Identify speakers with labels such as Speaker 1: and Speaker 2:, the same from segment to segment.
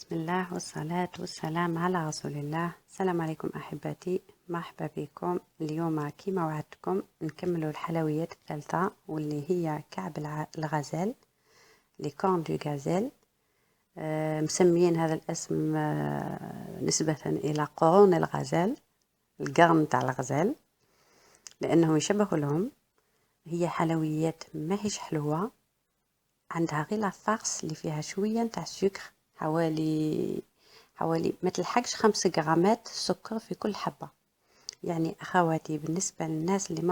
Speaker 1: بسم الله والصلاة والسلام على رسول الله. السلام عليكم أحبتي، مرحبا بكم. اليوم كما وعدتكم نكملوا الحلويات الثالثة واللي هي كعب الغزال، لي كورن دو غازيل. مسميين هذا الاسم نسبة إلى قرون الغزال، القرن تاع الغزال، لأنهم يشبهوا لهم. هي حلويات ماهيش حلوة، عندها غير لافارس اللي فيها شوية نتاع السكر، حوالي ما تلحقش 5 غرامات سكر في كل حبة. يعني أخواتي، بالنسبة للناس اللي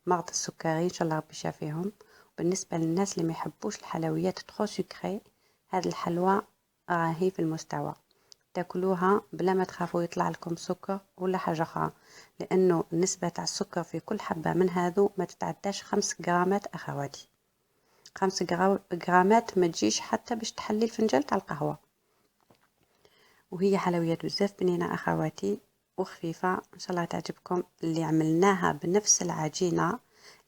Speaker 1: مرضى السكري إن شاء الله ربي يشافيهم، بالنسبة للناس اللي ما يحبوش الحلويات تخو سكري، هذه الحلوى راهي في المستوى، تاكلوها بلا ما تخافوا يطلع لكم سكر ولا حاجة أخرى، لأنه النسبة تاع السكر في كل حبة من هذو ما تتعداش 5 غرامات أخواتي. 5 غرامات ما تجيش حتى باش تحلي الفنجان تاع القهوة. وهي حلويات بزاف بنينة أخواتي وخفيفة، إن شاء الله تعجبكم. اللي عملناها بنفس العجينة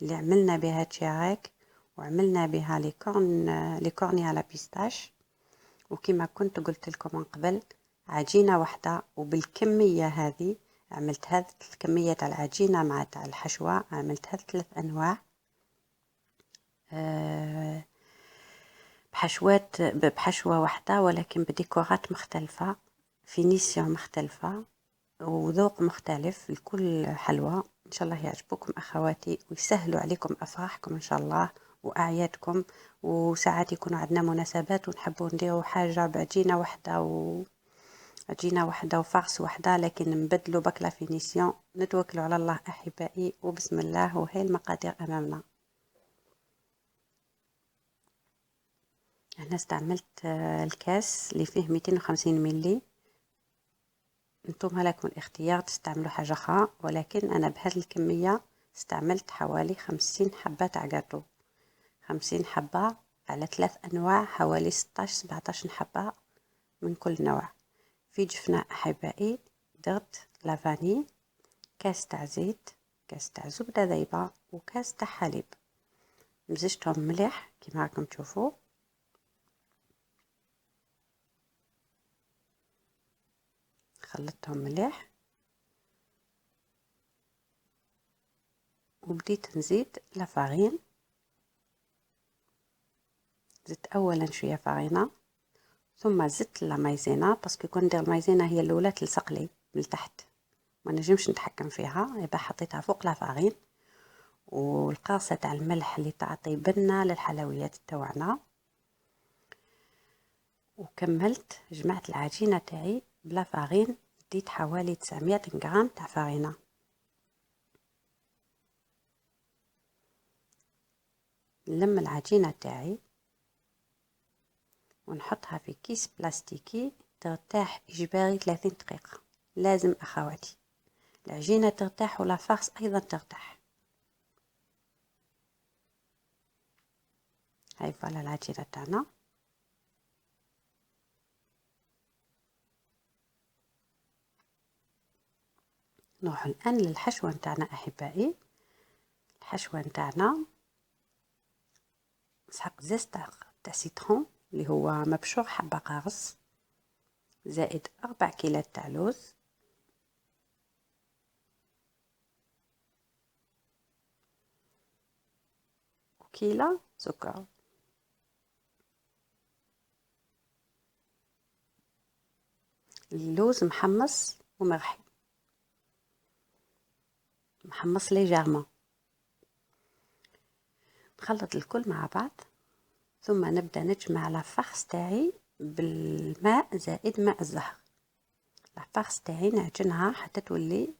Speaker 1: اللي عملنا بها تشيراك، وعملنا بها لي كورني على بيستاش. وكما كنت قلت لكم من قبل، عجينة واحدة وبالكمية هذه عملت هذه الكمية تاع العجينة مع تاع الحشوة، عملت هذه 3 أنواع بحشوة واحدة، ولكن بديكورات مختلفة، فينيسيون مختلفة، وذوق مختلف لكل حلوى. إن شاء الله يعجبكم أخواتي ويسهلوا عليكم أفراحكم إن شاء الله وأعيادكم. وساعات يكون عندنا مناسبات ونحبوا نديروا حاجة بعجينة واحدة عجينة واحدة وفرس واحدة، لكن نبدلوا بكلا فينيسيون. نتوكلوا على الله أحبائي وبسم الله، وهي المقادير أمامنا. أنا استعملت الكاس اللي فيه 250 ملي. انتم لكم الاختيار تستعملوا حاجة أخرى، ولكن أنا بهذه الكمية استعملت حوالي 50 حبة تاع جاتو. 50 حبة على 3 أنواع، حوالي 16-17 حبة من كل نوع. في جفنة أحبائي درت لافاني، كاس تاع زيت، كاس تاع زبدة ذايبة، وكاس تاع حليب. مزجتهم مليح كما راكم تشوفوا. خلطتهم مليح وبديت نزيد لافارين. زدت اولا شويه فارينه، ثم زدت لا مايزينا، باسكو كون ندير المايزينا هي الاولى تلصق لي من تحت، ما نجمش نتحكم فيها، يبقى حطيتها فوق لا فارين. والقاصه تاع الملح اللي تعطي بنه للحلويات تاعنا. وكملت جمعت العجينه تاعي بلا فارين، ديت حوالي 900 غرام تاع فارينه. نلم العجينه تاعي ونحطها في كيس بلاستيكي ترتاح إجباري 30 دقيقة. لازم أخواتي العجينة ترتاح ولا فارس أيضا ترتاح. هاي فوالا العجينة تاعنا. نروح الآن للحشوة نتاعنا أحبائي. الحشوة نتاعنا نسحق زيت تاع سيترون اللي هو مبشور حبة قارص، زائد 4 كيلات تاع لوز، وكيلة سكر. اللوز محمص ومرحي، محمص ليجيرمون. نخلط الكل مع بعض، ثم نبدأ نجمع لافارس تاعي بالماء زائد ماء الزهر. لافارس تاعي نعجنها حتى تولي،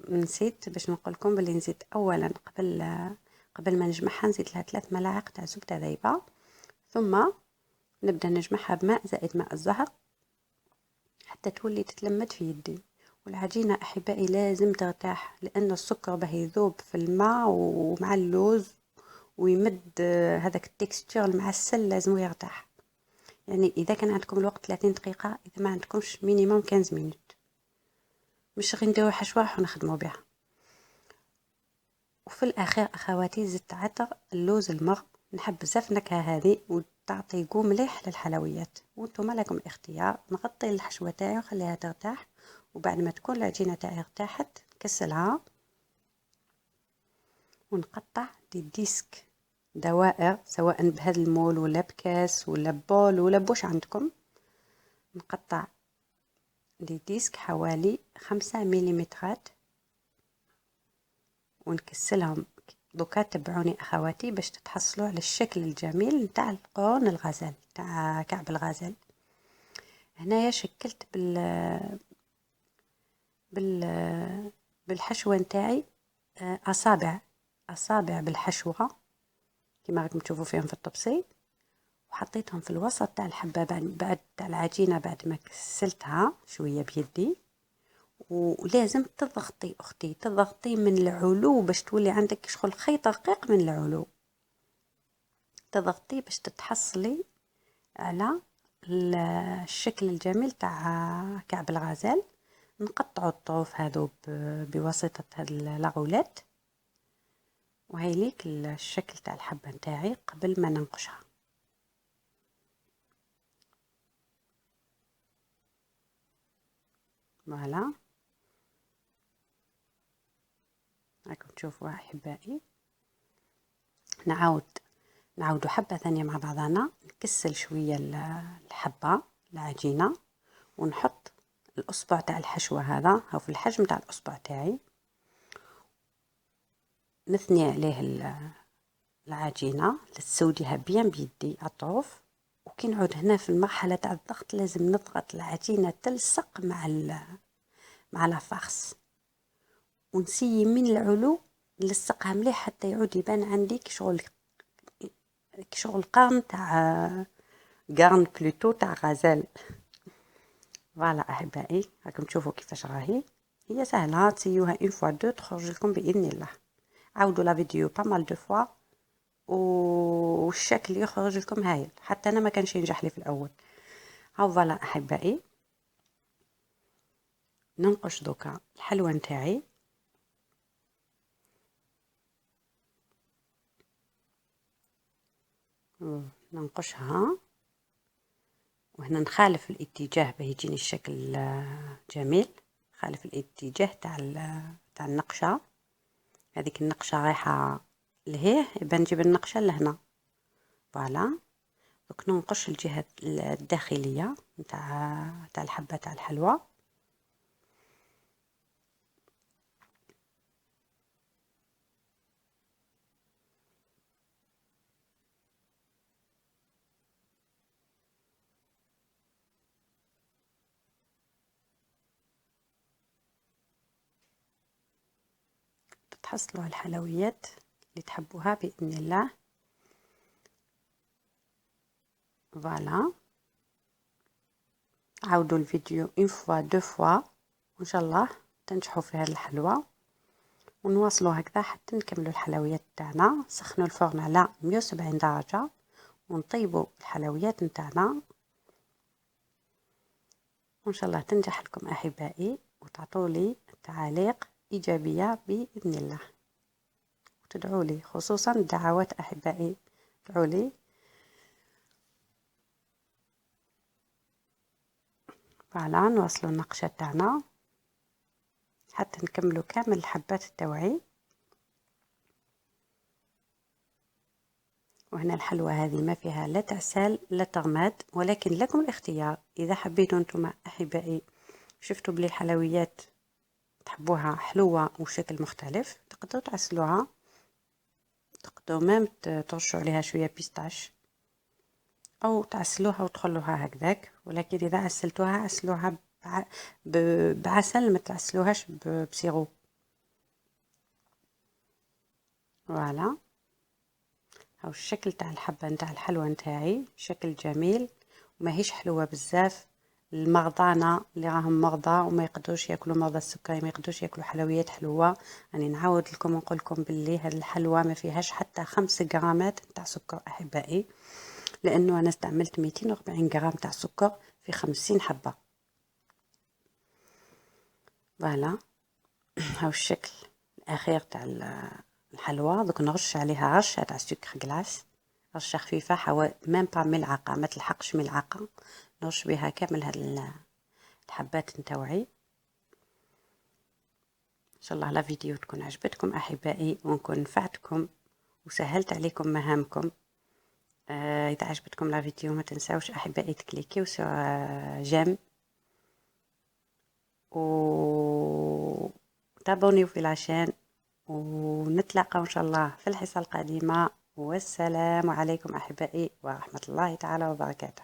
Speaker 1: نسيت باش نقولكم بلي نزيد اولا قبل ما نجمعها نزيد لها 3 ملاعق تاع زبده ذايبه، ثم نبدا نجمعها بماء زائد ماء الزهر حتى تولي تتلمد في يدي. والعجينه احبائي لازم ترتاح، لان السكر باه يذوب في الماء ومع اللوز ويمد هذاك التكستور المعسل، لازم يرتاح. يعني اذا كان عندكم الوقت 30 دقيقه، اذا ما عندكمش مينيموم 15 مينوت، مش غير نديرو حشوه ونخدموا بها. وفي الاخير اخواتي زدت عطر اللوز المر، نحب بزاف النكهه هذه تعطي جو مليح للحلويات. وانتم لكم اختيار. نغطي الحشوة تاعي وخليها ترتاح، وبعد ما تكون العجينة تاعي ارتاحت نكسلها ونقطع دي ديسك دوائر، سواء بهذا المول ولا بكاس ولا ببول ولا بوش عندكم. نقطع دي ديسك حوالي 5 مليمترات ونكسلهم. دوكا تبعوني اخواتي باش تتحصلوا على الشكل الجميل نتاع القرن الغزال، تاع كعب الغزال. هنايا شكلت بال بالحشوه نتاعي اصابع بالحشوه كما راكم تشوفوا فيهم في الطبسي، وحطيتهم في الوسط تاع الحبه بعد تاع العجينه بعد ما كسلتها شويه بيدي. ولازم تضغطي اختي، تضغطي من العلو باش تولي عندك شغل خيط رقيق من العلو، تضغطي باش تتحصلي على الشكل الجميل تاع كعب الغزال. نقطعوا الطروف هذو بواسطه هاد لاغولات، وهي ليك الشكل تاع الحبه نتاعي قبل ما ننقشها. فوالا راكم تشوفوا احبائي. نعاودوا حبه ثانيه مع بعضنا. نكسل شويه الحبه العجينه ونحط الاصبع تاع الحشوه هذا هو في الحجم تاع الاصبع تاعي، نثني عليه العجينه لتسوديها بيان بيدي على الطروف. وكي نعود هنا في المرحله تاع الضغط لازم نضغط العجينه تلصق مع لافارس، ونسيي من العلو نلصقها مليح حتى يعود يبان عندي كشغل قرن تاع قرن بلوتو تاع غزال. فوالا احبائي راكم تشوفوا كيفاش راهي، هي سهله تسيوها اون فوا دو تخرج لكم باذن الله. عاودوا لا فيديو با مال دو فوا والشكل يخرج لكم هايل. حتى انا ما كانش ينجح لي في الاول. هاو فوالا احبائي، ننقش دوكا الحلوه نتاعي. ننقشها وهنا نخالف الاتجاه باه يجيني الشكل جميل. خالف الاتجاه تاع النقشه. هذيك النقشه رايحه لهيه يبقى نجيب النقشه لهنا. فوالا دوك ننقش الجهه الداخليه تاع الحبه تاع الحلوى. تحصلوا على الحلويات اللي تحبوها باذن الله. فوالا عاودوا الفيديو اون فوا دو فوا وان شاء الله تنجحوا في هذه الحلوى. ونواصلوا هكذا حتى نكملوا الحلويات تاعنا. سخنوا الفرن على 170 درجه ونطيبوا الحلويات نتاعنا، وان شاء الله تنجح لكم احبائي وتعطوا لي تعاليق ايجابيه باذن الله. وتدعوا لي خصوصا الدعوات احبائي، ادعوا لي. فعلا نواصلوا النقشه تاعنا حتى نكملوا كامل الحبات التوعي. وهنا الحلوى هذه ما فيها لا تعسل لا تغماد، ولكن لكم الاختيار. اذا حبيتوا انتم احبائي شفتوا بلي الحلويات تحبوها حلوة وشكل مختلف تقدروا تعسلوها، تقدروا مام ترشوا عليها شوية بيستاش او تعسلوها وتخلوها هكذاك. ولكن اذا عسلتوها عسلوها بعسل، ما تعسلوهاش بسيرو. فوالا هاو الشكل تاع الحبه نتاع الحلوى نتاعي، شكل جميل وماهيش حلوه بزاف. المرضانه اللي راهم مرضى وما يقدروش ياكلوا، مرضى السكري ما يقدروش ياكلوا حلويات حلوه، يعني نعاود لكم ونقول لكم باللي هذه الحلوى ما فيهاش حتى 5 غرامات تاع سكر احبائي، لانه انا استعملت 240 غرام تاع سكر في 50 حبه. فوالا هاو الشكل الاخير تاع الحلوى. دوك نرش عليها رشه تاع سكر غلاس رشة خفيفة، مام با ملعقة، ما تلحقش ملعقة، نرش بها كامل هاد الحبات نتاوعي. ان شاء الله لا فيديو تكون عجبتكم احبائي، ونكون نفعتكم وسهلت عليكم مهامكم. اذا عجبتكم لا فيديو ما تنساوش احبائي تكليكيو سو جيم و تابونيو في العشان، ونتلاقى ان شاء الله في الحصة القادمة. والسلام عليكم احبائي ورحمة الله تعالى وبركاته.